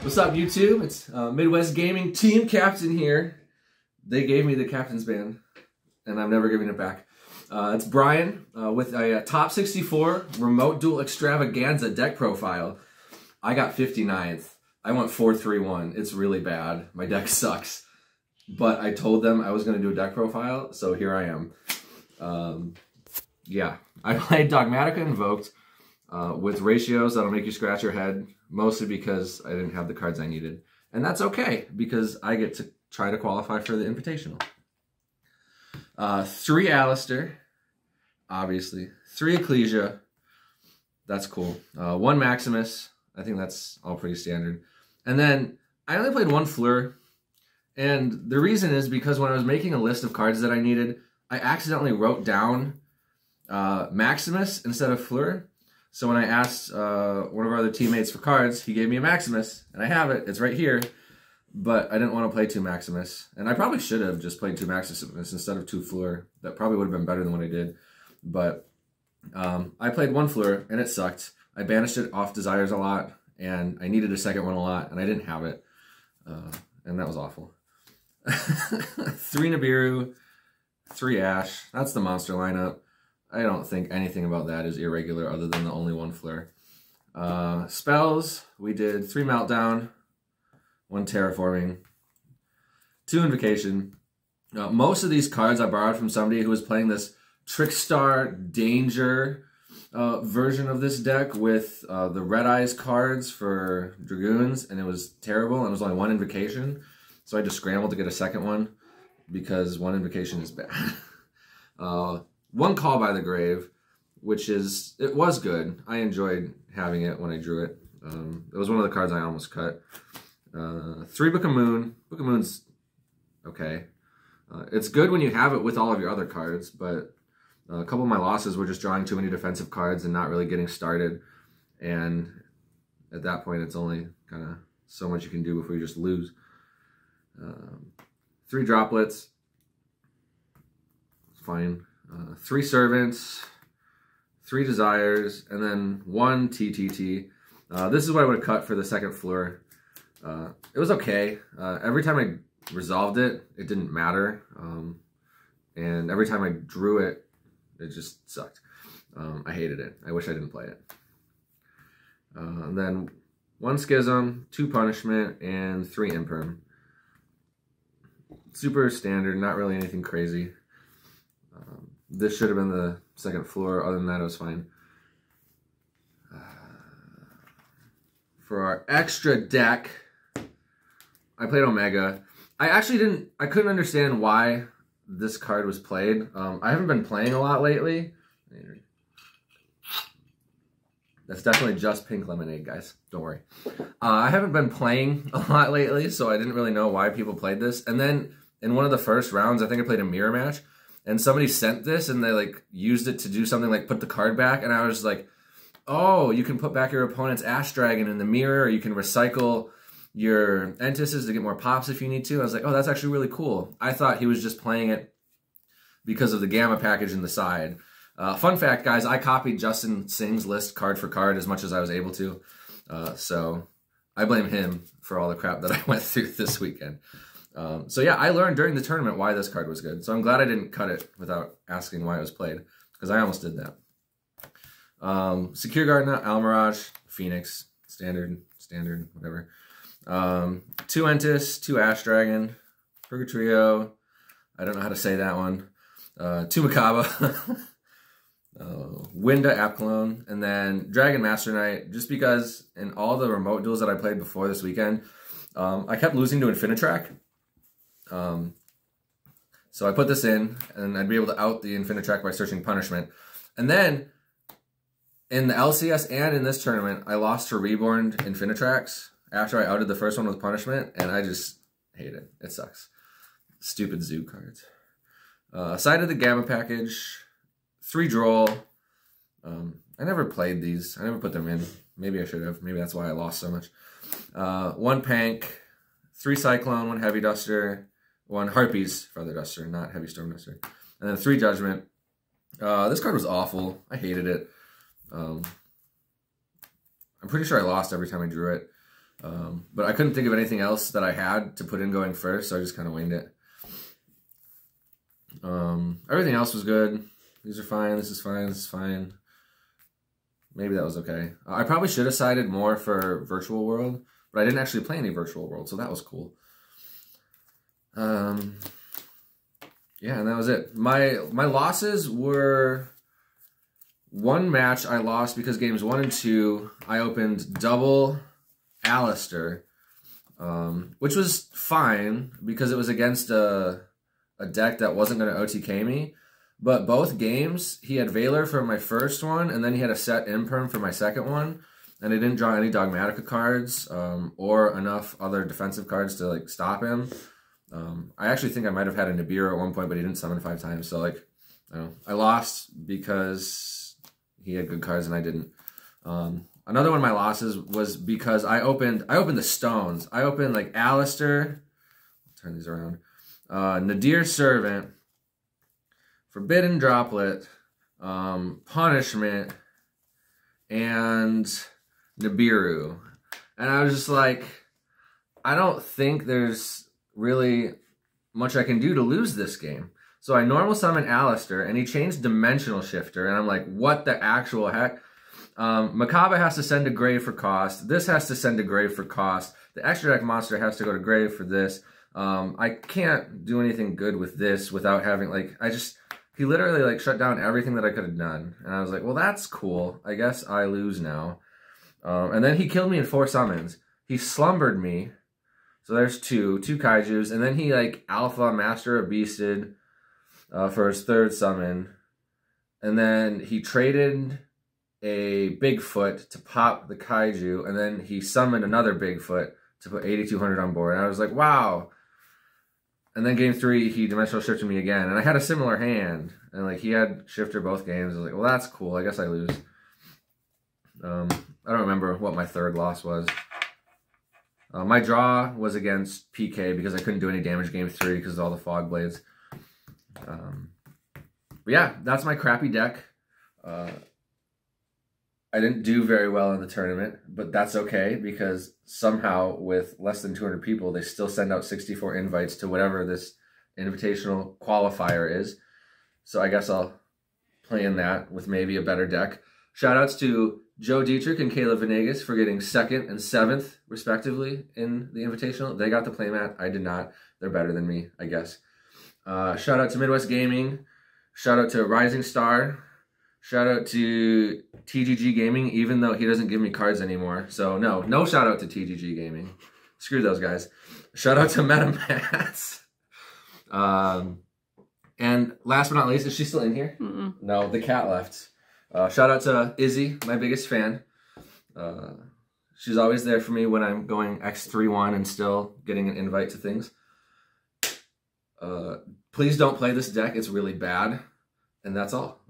What's up, YouTube? It's Midwest Gaming Team Captain here. They gave me the captain's band, and I'm never giving it back. It's Brian with a top 64 remote duel extravaganza deck profile. I got 59th. I went 4-3-1. It's really bad. My deck sucks. But I told them I was going to do a deck profile, so here I am. Yeah, I played Dogmatika Invoked with ratios that'll make you scratch your head, mostly because I didn't have the cards I needed. And that's okay, because I get to try to qualify for the Invitational. 3 Alistair, obviously. 3 Ecclesia, that's cool. 1 Maximus, I think that's all pretty standard. And then I only played 1 Fleur, and the reason is because when I was making a list of cards that I needed, I accidentally wrote down Maximus instead of Fleur. So when I asked one of our other teammates for cards, he gave me a Maximus, and I have it. It's right here. But I didn't want to play 2 Maximus. And I probably should have just played 2 Maximus instead of 2 Fleur. That probably would have been better than what I did. But I played 1 Fleur, and it sucked. I banished it off Desires a lot, and I needed a second one a lot, and I didn't have it. And that was awful. 3 Nibiru, 3 Ash. That's the monster lineup. I don't think anything about that is irregular other than the only 1 Fleur. Spells, we did 3 Meltdown, 1 Terraforming, 2 Invocation. Most of these cards I borrowed from somebody who was playing this Trickstar Danger version of this deck with the Red Eyes cards for Dragoons, and it was terrible, and it was only 1 Invocation. So I just scrambled to get a second one because 1 Invocation is bad. 1 Call by the Grave, which is, it was good. I enjoyed having it when I drew it. It was one of the cards I almost cut. 3 Book of Moon. Book of Moon's okay. It's good when you have it with all of your other cards, but a couple of my losses were just drawing too many defensive cards and not really getting started. And at that point, it's only kind of so much you can do before you just lose. 3 Droplets. Fine. 3 Servants, 3 Desires, and then 1 TTT. This is what I would have cut for the second Fleur. It was okay. Every time I resolved it, it didn't matter. And every time I drew it, it just sucked. I hated it. I wish I didn't play it. And then 1 Schism, 2 Punishment, and 3 Imperm. Super standard, not really anything crazy. This should have been the second Fleur. Other than that, it was fine. For our extra deck, I played Omega. I couldn't understand why this card was played. I haven't been playing a lot lately. That's definitely just pink lemonade, guys. Don't worry. I haven't been playing a lot lately, so I didn't really know why people played this. And then in one of the first rounds, I think I played a mirror match. And somebody sent this, and they, like, used it to do something like put the card back. And I was like, oh, you can put back your opponent's Ash Dragon in the mirror, or you can recycle your Entices to get more pops if you need to. I was like, oh, that's actually really cool. I thought he was just playing it because of the Gamma package in the side. Fun fact, guys, I copied Justin Singh's list card for card as much as I was able to. So I blame him for all the crap that I went through this weekend. So yeah, I learned during the tournament why this card was good. So I'm glad I didn't cut it without asking why it was played, because I almost did that. Secure Gardener, Almirage, Phoenix, standard, whatever. 2 Entis, 2 Ash Dragon, Purgatrio, I don't know how to say that one. 2 Makaba, Winda Apclone, and then Dragon Master Knight, just because in all the remote duels that I played before this weekend, I kept losing to Infinitrack. So I put this in, and I'd be able to out the Infinitrack by searching Punishment. And then, in the LCS and in this tournament, I lost to Reborn Infinitracks after I outed the first one with Punishment, and I just hate it. It sucks. Stupid Zoo cards. Aside of the Gamma package, 3 Droll. I never played these. I never put them in. Maybe I should have. Maybe that's why I lost so much. 1 Pank, 3 Cyclone, 1 Heavy Duster, 1 Harpies Feather Duster, not Heavy Storm Duster, and then 3 Judgment. This card was awful. I hated it. I'm pretty sure I lost every time I drew it. But I couldn't think of anything else that I had to put in going first, so I just kind of winged it. Everything else was good. These are fine. This is fine. This is fine. Maybe that was okay. I probably should have sided more for Virtual World, but I didn't actually play any Virtual World, so that was cool. Yeah, and that was it. My losses were one match I lost because games 1 and 2, I opened double Alistair, which was fine because it was against a deck that wasn't going to OTK me. But both games, he had Valor for my first one, and then he had a set Imperm for my second one, and I didn't draw any Dogmatika cards or enough other defensive cards to like stop him. I actually think I might have had a Nibiru at one point, but he didn't summon 5 times. So like, I lost because he had good cards and I didn't. Another one of my losses was because I opened the stones. I opened like Alistair. I'll turn these around. Nadir Servant, Forbidden Droplet, Punishment, and Nibiru. And I was just like, I don't think there's really much I can do to lose this game. So I normal summon Alistair, and he changed Dimensional Shifter, and I'm like, what the actual heck? Makaba has to send a grave for cost. This has to send a grave for cost. The extra deck monster has to go to grave for this. I can't do anything good with this without having, like, he literally, like, shut down everything that I could have done. And I was like, well, that's cool. I guess I lose now. And then he killed me in 4 summons. He slumbered me. So there's two Kaijus. And then he, like, Alpha Master of Beasted for his 3rd summon. And then he traded a Bigfoot to pop the Kaiju. And then he summoned another Bigfoot to put 8,200 on board. And I was like, wow. And then game 3, he Dimensional Shifted me again. And I had a similar hand. And, like, he had Shifter both games. I was like, well, that's cool. I guess I lose. I don't remember what my 3rd loss was. My draw was against PK because I couldn't do any damage game 3 because of all the Fog Blades. But yeah, that's my crappy deck. I didn't do very well in the tournament, but that's okay because somehow with less than 200 people, they still send out 64 invites to whatever this invitational qualifier is. So I guess I'll play in that with maybe a better deck. Shoutouts to Joe Dietrich and Caleb Venegas for getting 2nd and 7th, respectively, in the Invitational. They got the playmat. I did not. They're better than me, I guess. Shout out to Midwest Gaming. Shout out to Rising Star. Shout out to TGG Gaming, even though he doesn't give me cards anymore. So, no shout out to TGG Gaming. Screw those guys. Shout out to MetaMats. And last but not least, is she still in here? Mm-mm. No, the cat left. Shout out to Izzy, my biggest fan. She's always there for me when I'm going X3-1 and still getting an invite to things. Please don't play this deck. It's really bad. And that's all.